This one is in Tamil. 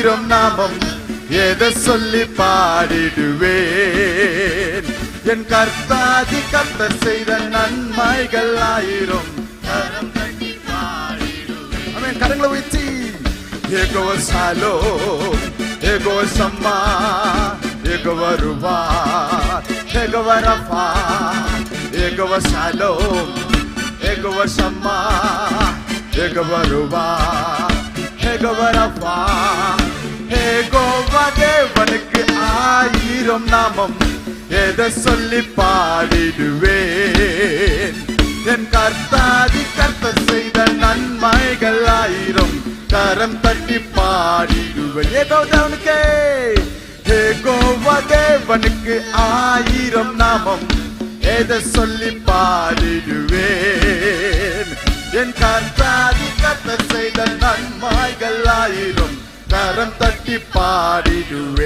ஆயிரம் நாமம் எதை சொல்லி பாடிடுவேன். என் கர்த்தாதி கர்த்தர் செய்த நன்மைகள் ஆயிரம் கரம் தட்டி பாடிடுவேன். ஆமென். கரங்களை உயர்த்தி யெகோவா ஷாலோம், யெகோவா ஷம்மா, யெகோவா ருவா, யெகோவா ரஃபா, யெகோவா ஷாலோம், யெகோவா ஷம்மா, யெகோவா ருவா, யெகோவா ரஃபா. யெகோவா தேவனுக்கு ஆயிரம் நாமம் எதை சொல்லி பாடிடுவேன். என் கர்த்தாதி கர்த்தர் செய்த நன்மைகள் ஆயிரம் கரம் தட்டி பாடிடுவேன். யெகோவா தேவனுக்கு ஆயிரம் நாமம் எதை சொல்லி பாடிடுவேன். என் கர்த்தாதி கர்த்தர் செய்த நன்மைகள் ஆயிரம் கரம் தட்டி பாடிடுவேன்.